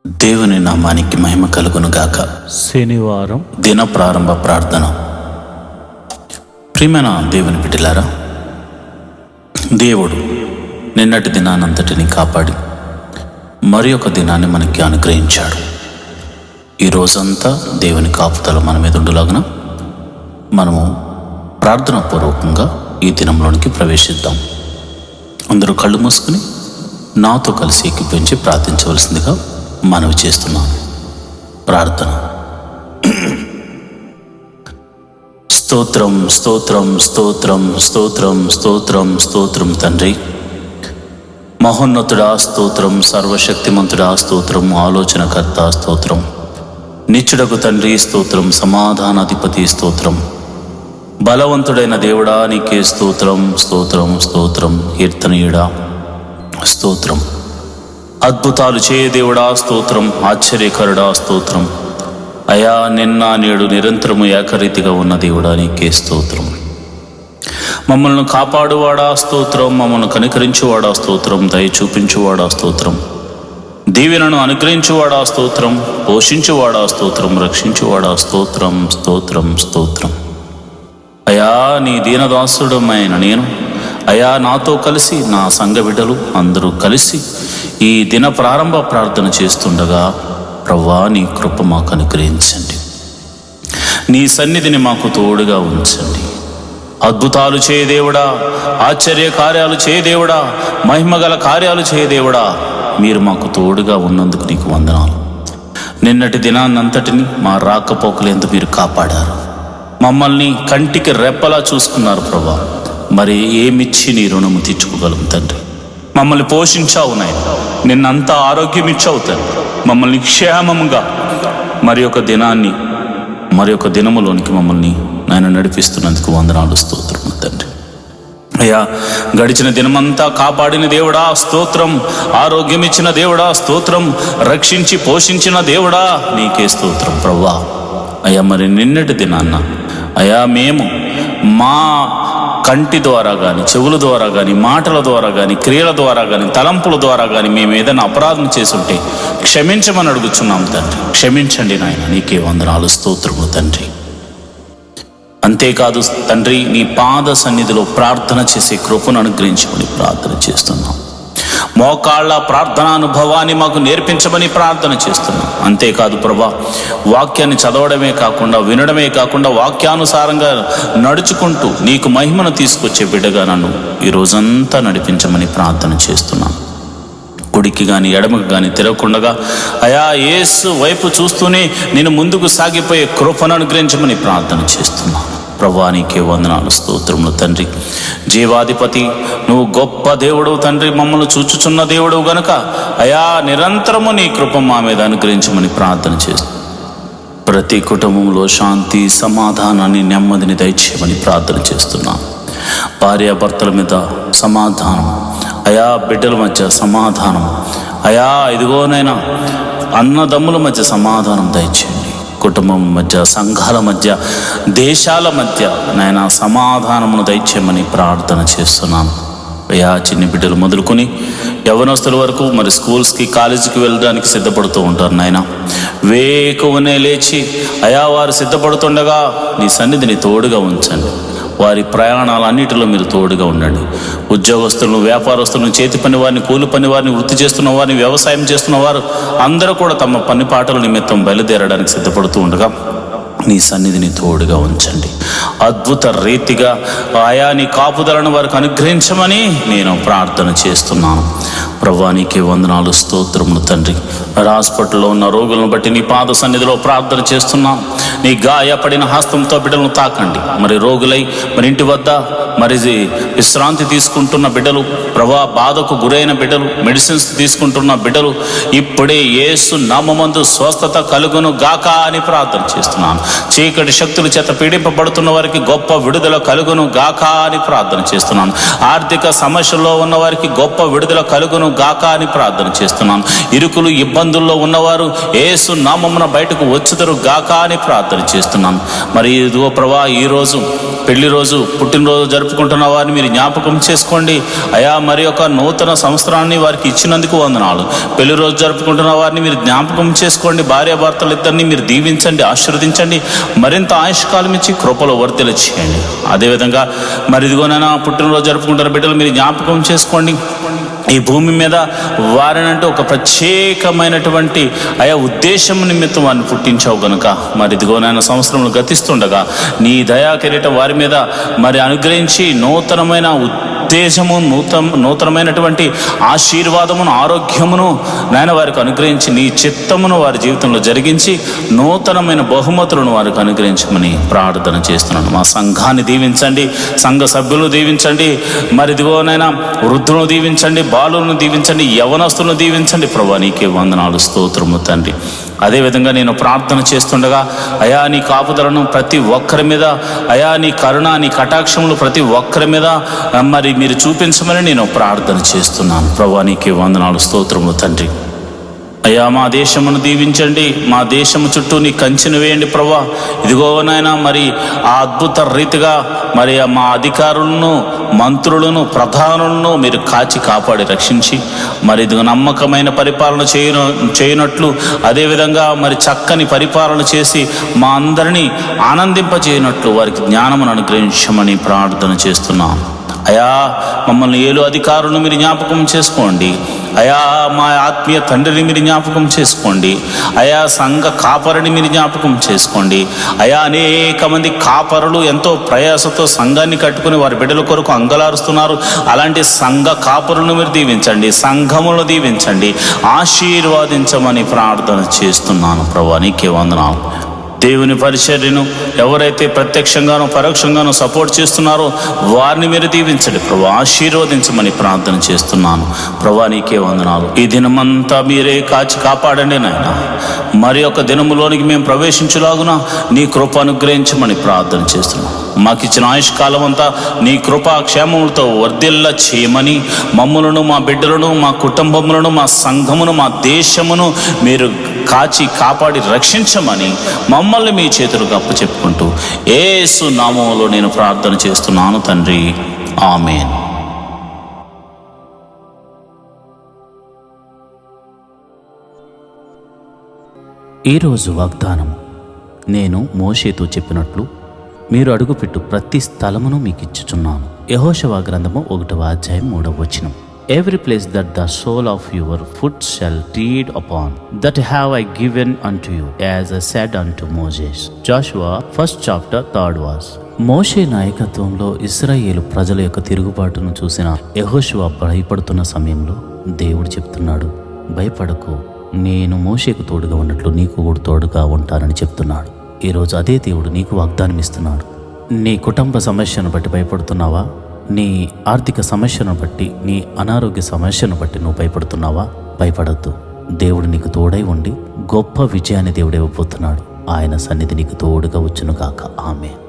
దేవుని నామానికి మహిమ కలుగును గాక. శనివారం దిన ప్రారంభ ప్రార్థన. ప్రియమైన దేవుని బిడ్డలారా, దేవుడు నిన్నటి దినానంతటిని కాపాడి మరి ఒక దినాన్ని మనకి అనుగ్రహించాడు. ఈ రోజంతా దేవుని కాపుదల మన మీద ఉండులాగున మనము ప్రార్థన పూర్వకంగా ఈ దినంలోనికి ప్రవేశిద్దాం. అందరూ కళ్ళు మూసుకుని నాతో కలిసి ఏకీభవించి ప్రార్థించవలసిందిగా మనవి చేస్తున్నాను. ప్రార్థన. స్తోత్రం స్తోత్రం స్తోత్రం స్తోత్రం స్తోత్రం స్తోత్రం తండ్రి, మహోన్నతుడా స్తోత్రం, సర్వశక్తిమంతుడా స్తోత్రం, ఆలోచనకర్త స్తోత్రం, నిత్యుడకు తండ్రి స్తోత్రం, సమాధానాధిపతి స్తోత్రం, బలవంతుడైన దేవుడా నీకే స్తోత్రం స్తోత్రం స్తోత్రం, కీర్తనీయుడా స్తోత్రం, అద్భుతాలు చేయ దేవుడా స్తోత్రం, ఆశ్చర్యకరుడా స్తోత్రం, అయా నిన్న నేడు నిరంతరము ఏకరీతిగా ఉన్న దేవుడా నీకే స్తోత్రం, మమ్మల్ని కాపాడువాడా స్తోత్రం, మమ్మల్ని కనికరించువాడా స్తోత్రం, దయ చూపించువాడా స్తోత్రం, దీవెనను అనుగ్రహించువాడా స్తోత్రం, పోషించువాడా స్తోత్రం, రక్షించువాడా స్తోత్రం స్తోత్రం స్తోత్రం. అయా నీ దీనదాసుడమైన నేను, అయా నాతో కలిసి నా సంఘ బిడ్డలు అందరూ కలిసి ఈ దిన ప్రారంభ ప్రార్థన చేస్తుండగా ప్రవ్వా నీ కృప మాకు అనుగ్రహించండి, నీ సన్నిధిని మాకు తోడుగా ఉంచండి. అద్భుతాలు చేయదేవుడా, ఆశ్చర్య కార్యాలు చేయదేవుడా, మహిమగల కార్యాలు చేయదేవుడా, మీరు మాకు తోడుగా ఉన్నందుకు నీకు వందనాలు. నిన్నటి దినాన్నంతటిని మా రాకపోకలేందుకు మీరు కాపాడారు, మమ్మల్ని కంటికి రెప్పలా చూసుకున్నారు ప్రభా. మరి ఏమిచ్చి నీ రుణము తీర్చుకోగలం తండ్రి? మమ్మల్ని పోషించావు నాయన, నిన్నంతా ఆరోగ్యం ఇచ్చావు తండ్రి, మమ్మల్ని క్షేమముగా మరి ఒక దినములోనికి మమ్మల్ని నాయన నడిపిస్తున్నందుకు వందనాలు స్తోత్రం తండ్రి. అయ్యా గడిచిన దినమంతా కాపాడిన దేవుడా స్తోత్రం, ఆరోగ్యం ఇచ్చిన దేవుడా స్తోత్రం, రక్షించి పోషించిన దేవుడా నీకే స్తోత్రం ప్రభువా. అయ్యా మరి నిన్నటి దినాన్న అయా మేము మా కంటి ద్వారా కానీ, చెవుల ద్వారా కానీ, మాటల ద్వారా కానీ, క్రియల ద్వారా కానీ, తలంపుల ద్వారా కానీ మేము ఏదైనా అపరాధం చేసుంటే క్షమించమని అడుగుచున్నాం తండ్రి. క్షమించండి నాయన, నీకే వందనాలు స్తోత్రములు తండ్రి. అంతేకాదు తండ్రి, నీ పాద సన్నిధిలో ప్రార్థన చేసే కృపను అనుగ్రహించమని ప్రార్థన చేస్తున్నాం. మోకాళ్ళ ప్రార్థన అనుభవాన్ని మాకు నేర్పించమని ప్రార్థన చేస్తున్నాం. అంతేకాదు ప్రభా, వాక్యాన్ని చదవడమే కాకుండా, వినడమే కాకుండా, వాక్యానుసారంగా నడుచుకుంటూ నీకు మహిమను తీసుకొచ్చే బిడ్డగా నన్ను ఈ రోజంతా నడిపించమని ప్రార్థన చేస్తున్నాను. కుడికి కానీ ఎడమకు కానీ తిరగకుండా అయా యేసు వైపు చూస్తూనే నేను ముందుకు సాగిపోయే కృపను అనుగ్రహించమని ప్రార్థన చేస్తున్నాను. ప్రభువా నీకే వందనాలు స్తోత్రములు తండ్రి. జీవాధిపతి నువ్వు గొప్ప దేవుడు తండ్రి, మమ్మల్ని చూచుచున్న దేవుడు గనుక అయా నిరంతరము నీ కృప మా మీద అనుగ్రహించమని ప్రార్థన చేస్తూ ప్రతి కుటుంబంలో శాంతి, సమాధానాన్ని, నెమ్మదిని దయచేయమని ప్రార్థన చేస్తున్నాం. భార్యాభర్తల మీద సమాధానం, అయా బిడ్డల మధ్య సమాధానం, అయా ఇదిగోనైనా అన్నదమ్ముల మధ్య సమాధానం దయచేయండి. కుటుంబం మధ్య, సంఘాల మధ్య, దేశాల మధ్య నాయన సమాధానమును దయచేయమని ప్రార్థన చేస్తున్నాను. అయా చిన్ని బిడ్డలు మొదలుకొని యవ్వనస్తుల వరకు మరి స్కూల్స్కి, కాలేజీకి వెళ్ళడానికి సిద్ధపడుతూ ఉంటారు నాయన. వేకువనే లేచి అయా వారు సిద్ధపడుతుండగా నీ సన్నిధిని తోడుగా ఉంచండి. వారి ప్రయాణాలన్నిటిలో మీరు తోడుగా ఉండండి. ఉద్యోగస్తులను, వ్యాపారస్తులను, చేతి పని వారిని, కూలి పని వారిని, వృత్తి చేస్తున్న వారిని, వ్యవసాయం చేస్తున్న వారు అందరూ కూడా తమ పని పాటల నిమిత్తం బయలుదేరడానికి సిద్ధపడుతూ ఉండగా నీ సన్నిధిని తోడుగా ఉంచండి. అద్భుత రీతిగా ఆయా నీ కాపుదలను వారికి అనుగ్రహించమని నేను ప్రార్థన చేస్తున్నాను. ప్రభువా నీకే వందనాలు స్తోత్రములు తండ్రి. మరి హాస్పిటల్లో ఉన్న రోగులను బట్టి నీ పాద సన్నిధిలో ప్రార్థన చేస్తున్నాం. నీ గాయపడిన హస్తంతో బిడ్డలను తాకండి. మరి రోగులై మరి ఇంటి వద్ద మరి విశ్రాంతి తీసుకుంటున్న బిడ్డలు, ప్రభా బాధకు గురైన బిడ్డలు, మెడిసిన్స్ తీసుకుంటున్న బిడ్డలు ఇప్పుడే యేసు నామమందు స్వస్థత కలుగును గాక అని ప్రార్థన చేస్తున్నాను. చీకటి శక్తుల చేత పీడింపబడుతున్న వారికి గొప్ప విడుదల కలుగును గాక అని ప్రార్థన చేస్తున్నాను. ఆర్థిక సమస్యల్లో ఉన్న వారికి గొప్ప విడుదల కలుగును గాక అని ప్రార్థన చేస్తున్నాను. ఇరుకులు ఇబ్బందుల్లో ఉన్నవారు యేసు నామమున బయటకు వచ్చుదరు గాక అని ప్రార్థన చేస్తున్నాను. మరి ఇదిగో ప్రభా ఈరోజు పెళ్లి రోజు పుట్టినరోజు జరుపుకుంటున్న వారిని మీరు జ్ఞాపకం చేసుకోండి అయా. మరి ఒక నూతన సంవత్సరాన్ని వారికి ఇచ్చినందుకు వందనాలు. పెళ్లి రోజు జరుపుకుంటున్న వారిని మీరు జ్ఞాపకం చేసుకోండి. భార్యాభర్తలు ఇద్దరిని మీరు దీవించండి, ఆశీర్వదించండి, మరింత ఆయుష్కాలం ఇచ్చి కృపలో వర్ధలు చేయండి. అదేవిధంగా మరి ఇదిగోనైనా పుట్టినరోజు జరుపుకుంటున్న బిడ్డలు మీరు జ్ఞాపకం చేసుకోండి. ఈ భూమి మీద వారినంటే ఒక ప్రత్యేకమైనటువంటి ఆయా ఉద్దేశం నిమిత్తం వారిని పుట్టించావు గనుక మరి ఇదిగోనైనా సంవత్సరములు గతిస్తుండగా నీ దయా కిరీటం వారి మీద మరి అనుగ్రహించి నూతనమైన ఉద్దేశము, నూతనమైనటువంటి ఆశీర్వాదమును, ఆరోగ్యమును నాయన వారికి అనుగ్రహించి నీ చిత్తమును వారి జీవితంలో జరిగించి నూతనమైన బహుమతులను వారికి అనుగ్రహించమని ప్రార్థన చేస్తున్నాను. మా సంఘాన్ని దీవించండి, సంఘ సభ్యులను దీవించండి, మరి ఇదిగోనైనా వృద్ధులను దీవించండి, బాలులను దీవించండి, యవనస్తులను దీవించండి. ప్రభువా నీకే వందనాలు, స్తోత్రము తండ్రి. అదేవిధంగా నేను ప్రార్థన చేస్తుండగా అయా నీ కాపుదలను ప్రతి ఒక్కరి మీద, అయా నీ కరుణ, నీ కటాక్షములు ప్రతి ఒక్కరి మీద మరి మీరు చూపించమని నేను ప్రార్థన చేస్తున్నాను. ప్రభువా నీకే వందనాలు, స్తోత్రములు తండ్రి. అయ్యా మా దేశమును దీవించండి, మా దేశము చుట్టూ నీ కంచెను వేయండి ప్రభువా. ఇదిగో నాయనా మరి ఆ అద్భుత రీతిగా మరి మా అధికారులను, మంత్రులను, ప్రధానులను మీరు కాచి కాపాడి రక్షించి మరి ఇదిగో నమ్మకమైన పరిపాలన చేయనట్లు, అదేవిధంగా మరి చక్కని పరిపాలన చేసి మా అందరినీ ఆనందింపజేయనట్లు వారికి జ్ఞానమును అనుగ్రహించమని ప్రార్థన చేస్తున్నాం. అయా మమ్మల్ని ఏలు అధికారులను మీరు జ్ఞాపకం చేసుకోండి. అయా మా ఆత్మీయ తండ్రిని మీరు జ్ఞాపకం చేసుకోండి. అయా సంఘ కాపరిని మీరు జ్ఞాపకం చేసుకోండి. అయా అనేక మంది కాపరులు ఎంతో ప్రయాసతో సంఘాన్ని కట్టుకుని వారి బిడ్డల కొరకు అంగలారుస్తున్నారు. అలాంటి సంఘ కాపరులను మీరు దీవించండి, సంఘములను దీవించండి, ఆశీర్వాదించమని ప్రార్థన చేస్తున్నాను. ప్రభువా నీకే వందనాలు. దేవుని పరిచర్యను ఎవరైతే ప్రత్యక్షంగానో పరోక్షంగానో సపోర్ట్ చేస్తున్నారో వారిని మీరు దీవించండి ప్రభు, ఆశీర్వదించమని ప్రార్థన చేస్తున్నాను. ప్రభా నీకే వందనాలు. ఈ దినమంతా మీరే కాచి కాపాడండి నాయన. మరి ఒక దినములోనికి మేము ప్రవేశించులాగున నీ కృప అనుగ్రహించమని ప్రార్థన చేస్తున్నాం. మాకు ఇచ్చిన ఆయుష్కాలం అంతా నీ కృపా క్షేమములతో వర్ధిల్ల చేయమని మమ్ములను, మా బిడ్డలను, మా కుటుంబములను, మా సంఘమును, మా దేశమును మీరు కాచి కాపాడి రక్షించమని మమ్మల్ని మీ చేతులకు అప్పచెప్పుకుంటూ యేసు నామములో నేను ప్రార్థన చేస్తున్నాను తండ్రి, ఆమేన్. ఈరోజు వాగ్దానం. నేను మోషేతో చెప్పినట్లు మీరు అడుగుపెట్టు ప్రతి స్థలమును మీకు ఇచ్చుచున్నాను. యెహోషువ గ్రంథము 1వ అధ్యాయం 3వ వచనం. Every place that the sole of your foot shall tread upon, that have I given unto you, as I said unto Moses. Joshua 1st chapter 3rd verse. మోషే నాయకత్వంలో ఇశ్రాయేలు ప్రజల యొక్క తిరుగుబాటును చూసిన యెహోషువ భయపడుతున్న సమయంలో దేవుడు చెప్తున్నాడు, భయపడకు, నేను మోషేకు తోడుగా ఉన్నట్లు నీకు కూడా తోడుగా ఉంటానని చెప్తున్నాడు. ఈరోజు అదే దేవుడు నీకు వాగ్దానం ఇస్తున్నాడు. నీ కుటుంబ సమస్యను బట్టి భయపడుతున్నావా? నీ ఆర్థిక సమస్యను బట్టి, నీ అనారోగ్య సమస్యను బట్టి నువ్వు భయపడుతున్నావా? భయపడద్దు. దేవుడు నీకు తోడై ఉండి గొప్ప విజయాన్ని దేవుడు ఇవ్వబోతున్నాడు. ఆయన సన్నిధి నీకు తోడుగా వచ్చును గాక. ఆమేన్.